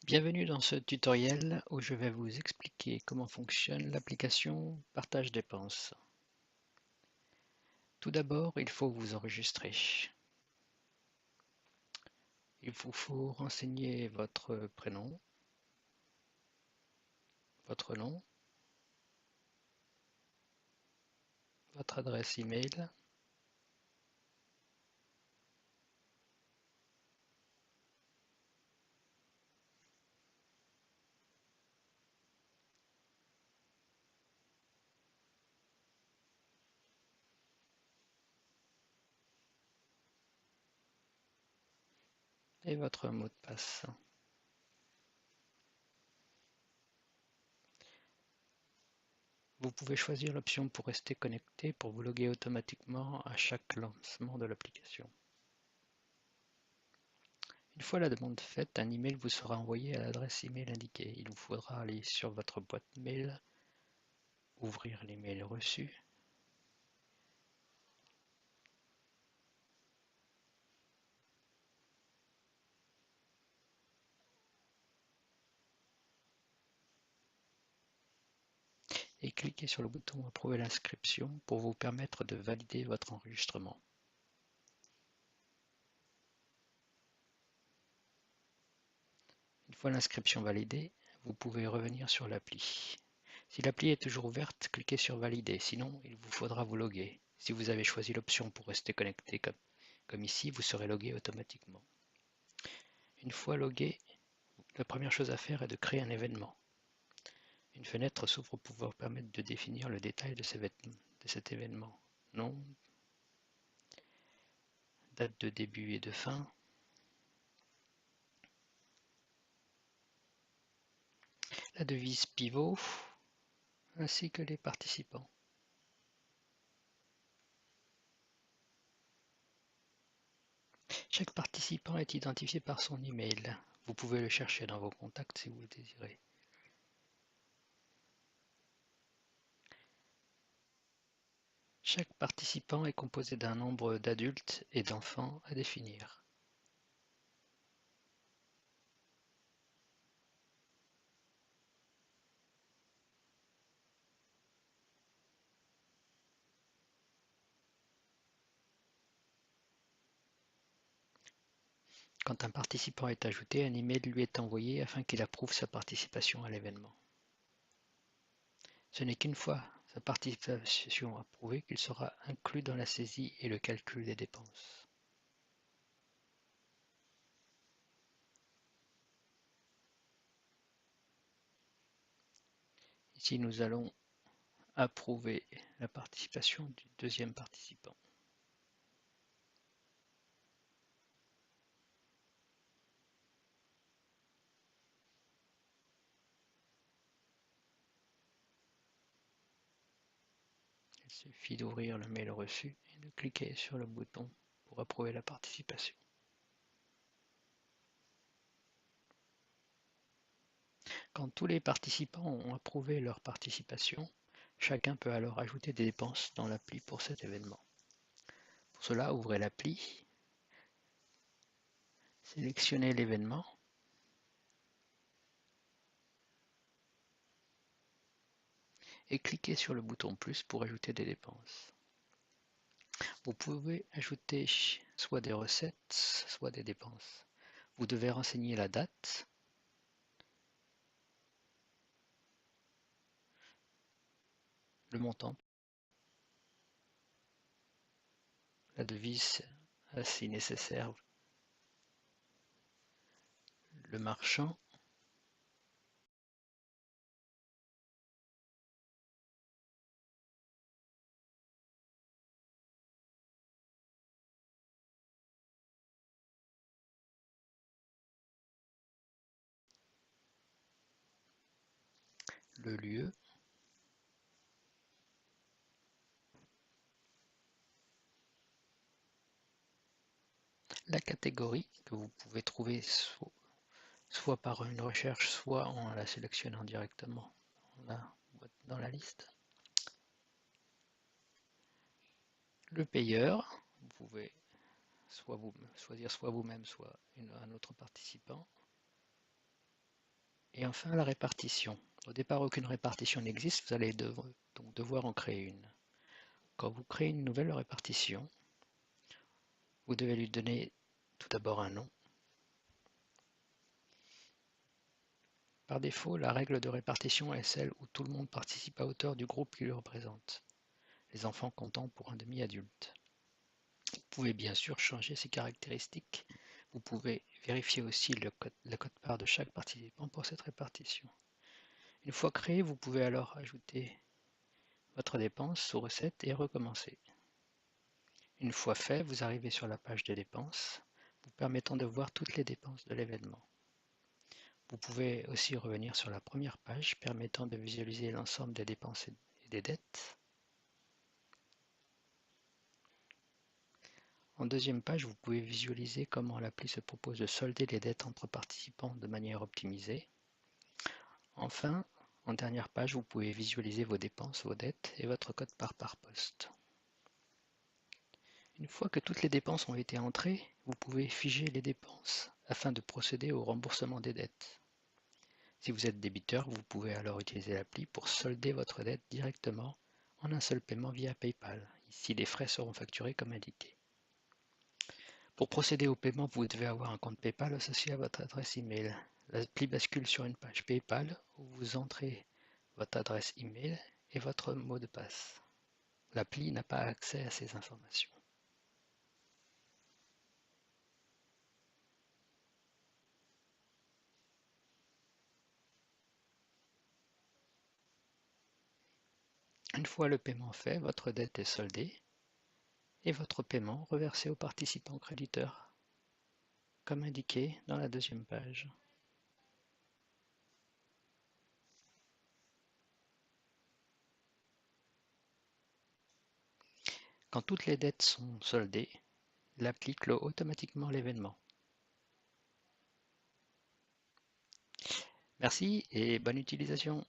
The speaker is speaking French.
Bienvenue dans ce tutoriel où je vais vous expliquer comment fonctionne l'application Partage dépenses. Tout d'abord, il faut vous enregistrer. Il vous faut renseigner votre prénom, votre nom, votre adresse email, et votre mot de passe. Vous pouvez choisir l'option pour rester connecté pour vous loguer automatiquement à chaque lancement de l'application. Une fois la demande faite, un email vous sera envoyé à l'adresse email indiquée. Il vous faudra aller sur votre boîte mail, ouvrir l'email reçu, et cliquez sur le bouton Approuver l'inscription pour vous permettre de valider votre enregistrement. Une fois l'inscription validée, vous pouvez revenir sur l'appli. Si l'appli est toujours ouverte, cliquez sur Valider, sinon il vous faudra vous loguer. Si vous avez choisi l'option pour rester connecté comme ici, vous serez logué automatiquement. Une fois logué, la première chose à faire est de créer un événement. Une fenêtre s'ouvre pour vous permettre de définir le détail de cet événement. Nom, date de début et de fin, la devise pivot, ainsi que les participants. Chaque participant est identifié par son email. Vous pouvez le chercher dans vos contacts si vous le désirez. Chaque participant est composé d'un nombre d'adultes et d'enfants à définir. Quand un participant est ajouté, un email lui est envoyé afin qu'il approuve sa participation à l'événement. Ce n'est qu'une fois sa participation approuvée qu'il sera inclus dans la saisie et le calcul des dépenses. Ici, nous allons approuver la participation du deuxième participant. Il suffit d'ouvrir le mail reçu et de cliquer sur le bouton pour approuver la participation. Quand tous les participants ont approuvé leur participation, chacun peut alors ajouter des dépenses dans l'appli pour cet événement. Pour cela, ouvrez l'appli, sélectionnez l'événement, et cliquez sur le bouton plus pour ajouter des dépenses. Vous pouvez ajouter soit des recettes, soit des dépenses. Vous devez renseigner la date, le montant, la devise si nécessaire, le marchand, le lieu, la catégorie que vous pouvez trouver soit par une recherche, soit en la sélectionnant directement dans la liste. Le payeur, vous pouvez choisir soit vous-même, soit un autre participant. Et enfin, la répartition. Au départ, aucune répartition n'existe, vous allez donc devoir en créer une. Quand vous créez une nouvelle répartition, vous devez lui donner tout d'abord un nom. Par défaut, la règle de répartition est celle où tout le monde participe à hauteur du groupe qui le représente, les enfants comptant pour un demi-adulte. Vous pouvez bien sûr changer ces caractéristiques. Vous pouvez vérifier aussi la quote-part de chaque participant pour cette répartition. Une fois créé, vous pouvez alors ajouter votre dépense sous recette et recommencer. Une fois fait, vous arrivez sur la page de dépenses, vous permettant de voir toutes les dépenses de l'événement. Vous pouvez aussi revenir sur la première page permettant de visualiser l'ensemble des dépenses et des dettes. En deuxième page, vous pouvez visualiser comment l'appli se propose de solder les dettes entre participants de manière optimisée. Enfin, en dernière page, vous pouvez visualiser vos dépenses, vos dettes et votre quote-part par poste. Une fois que toutes les dépenses ont été entrées, vous pouvez figer les dépenses afin de procéder au remboursement des dettes. Si vous êtes débiteur, vous pouvez alors utiliser l'appli pour solder votre dette directement en un seul paiement via PayPal. Ici, les frais seront facturés comme indiqué. Pour procéder au paiement, vous devez avoir un compte PayPal associé à votre adresse email. L'appli bascule sur une page PayPal où vous entrez votre adresse email et votre mot de passe. L'appli n'a pas accès à ces informations. Une fois le paiement fait, votre dette est soldée et votre paiement reversé aux participants créditeurs, comme indiqué dans la deuxième page. Quand toutes les dettes sont soldées, l'appli clôt automatiquement l'événement. Merci et bonne utilisation.